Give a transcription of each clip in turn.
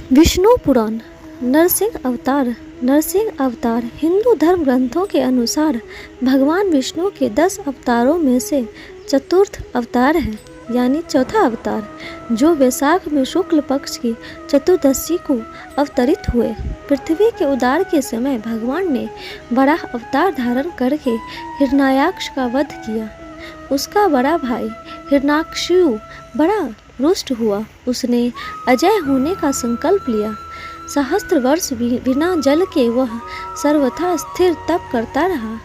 विष्णु पुराण। नरसिंह अवतार हिंदू धर्म ग्रंथों के अनुसार भगवान विष्णु के 10 अवतारों में से चतुर्थ अवतार है, यानी चौथा अवतार, जो वैशाख में शुक्ल पक्ष की चतुर्दशी को अवतरित हुए। पृथ्वी के उद्धार के समय भगवान ने बड़ा अवतार धारण करके हिरण्याक्ष का वध किया। उसका बड़ा भाई हिरण्याक्षु बड़ा रुष्ट हुआ। उसने अजय होने का संकल्प लिया। सहस्त्र वर्ष बिना जल के वह सर्वथा स्थिर तप करता रहा।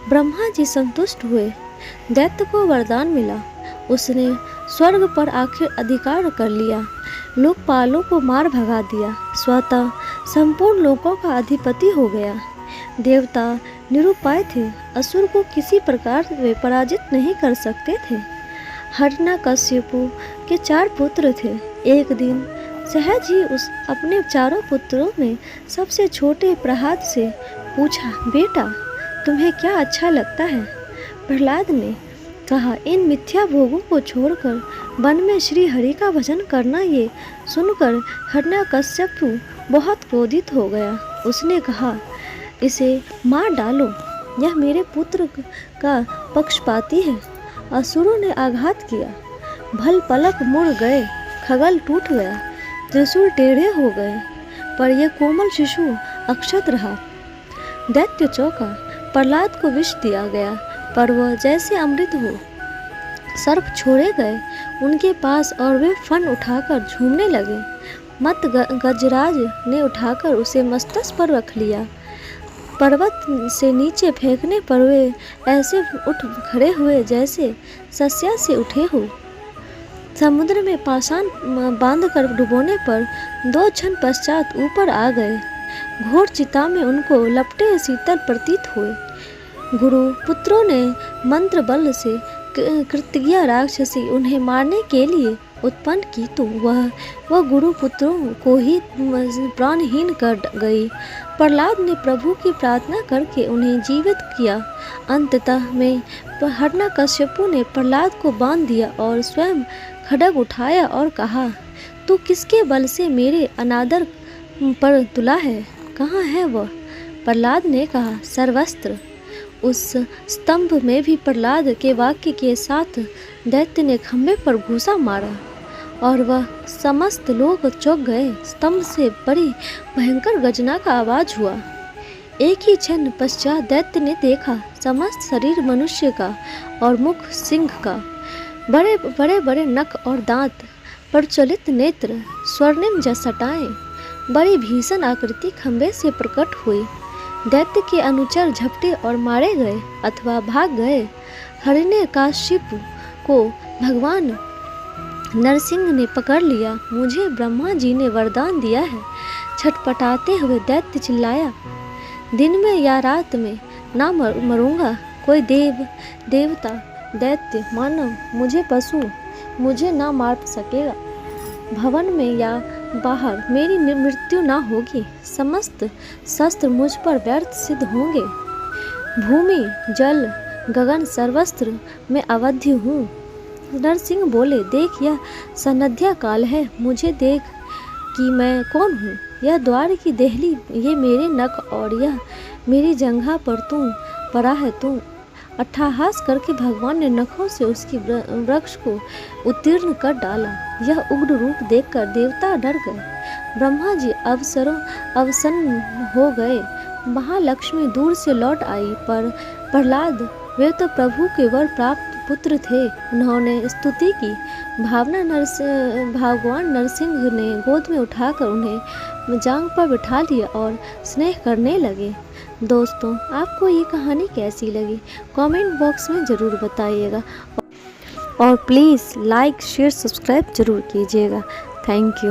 ब्रह्मा जी संतुष्ट हुए। दैत्य को वरदान मिला। उसने स्वर्ग पर आखिर अधिकार कर लिया। लोकपालों को मार भगा दिया। स्वतः संपूर्ण लोकों का अधिपति हो गया। देवता निरुपाय थे। असुर को किसी प्रकार वे पराजित नहीं कर सकते थे। हिरण्यकश्यपु के 4 पुत्र थे। एक दिन सहज ही उस अपने चारों पुत्रों में सबसे छोटे प्रहलाद से पूछा, बेटा तुम्हें क्या अच्छा लगता है? प्रहलाद ने कहा, इन मिथ्या भोगों को छोड़कर वन में श्री हरि का भजन करना। ये सुनकर हिरण्यकश्यपु बहुत क्रोधित हो गया। उसने कहा, इसे मार डालो, यह मेरे पुत्र का पक्षपाती है। असुरों ने आघात किया। भल पलक मुड़ गए, खगल टूट गया, त्रिशूल टेढ़े हो गए, पर यह कोमल शिशु अक्षत रहा। दैत्य चौंका। प्रहलाद को विष दिया गया, पर वह जैसे अमृत हो। सर्प छोड़े गए उनके पास और वे फन उठाकर झूमने लगे। मत गजराज ने उठाकर उसे मस्तक पर रख लिया। पर्वत से नीचे फेंकने पर वे ऐसे उठ खड़े हुए जैसे सस्या से उठे हो। समुद्र में पाषाण बांधकर डुबोने पर 2 क्षण पश्चात ऊपर आ गए। घोर चिता में उनको लपटे शीतल प्रतीत हुए। गुरु पुत्रों ने मंत्र बल से कृतज्ञ राक्षसी उन्हें मारने के लिए उत्पन्न की, तो वह गुरु पुत्रों को ही प्राणहीन कर गई। प्रहलाद ने प्रभु की प्रार्थना करके उन्हें जीवित किया। अंततः में हिरण्यकश्यपु ने प्रहलाद को बांध दिया और स्वयं खड्ग उठाया और कहा, तू किसके बल से मेरे अनादर पर तुला है? कहाँ है वह? प्रहलाद ने कहा, सर्वस्त्र। उस स्तंभ में भी प्रहलाद के वाक्य के साथ दैत्य ने खंभे पर घूसा मारा और वह समस्त लोग चौंक गए। स्तंभ से बड़ी भयंकर गर्जना का आवाज हुआ। एक ही क्षण पश्चात दैत्य ने देखा समस्त शरीर मनुष्य का और मुख सिंह का, बड़े बड़े नख और दांत, प्रज्वलित नेत्र, स्वर्णिम जटाएं, बड़ी भीषण आकृति खंभे से प्रकट हुई। दैत्य के अनुचर झपटे और मारे गए अथवा भाग गए। हिरण्यकश्यपु को भगवान नरसिंह ने पकड़ लिया। मुझे ब्रह्मा जी ने वरदान दिया है। छटपटाते हुए दैत्य चिल्लाया, दिन में या रात में ना मरूंगा। कोई देवता, दैत्य, मानव, मुझे पशु मुझे ना मार सकेगा। भवन में या बाहर मेरी मृत्यु ना होगी। समस्त शस्त्र मुझ पर व्यर्थ सिद्ध होंगे। भूमि, जल, गगन सर्वस्त्र में अवध्य हूँ। नरसिंह बोले, देख यह संध्या काल है। मुझे देख कि मैं कौन हूँ। यह द्वार की देहली, ये मेरे नख और यह मेरी जंघा पर तू पड़ा है। तू अट्टहास करके भगवान ने नखों से उसकी वृक्ष को उत्तीर्ण कर डाला। यह उग्र रूप देखकर देवता डर गए। ब्रह्मा जी अवसन्न हो गए। महालक्ष्मी दूर से लौट आई, पर प्रहलाद, वे तो प्रभु के वर प्राप्त पुत्र थे। उन्होंने स्तुति की। भगवान नरसिंह ने गोद में उठाकर उन्हें जांग पर बिठा लिया और स्नेह करने लगे। दोस्तों, आपको ये कहानी कैसी लगी कमेंट बॉक्स में ज़रूर बताइएगा और प्लीज़ लाइक शेयर सब्सक्राइब ज़रूर कीजिएगा। Thank you.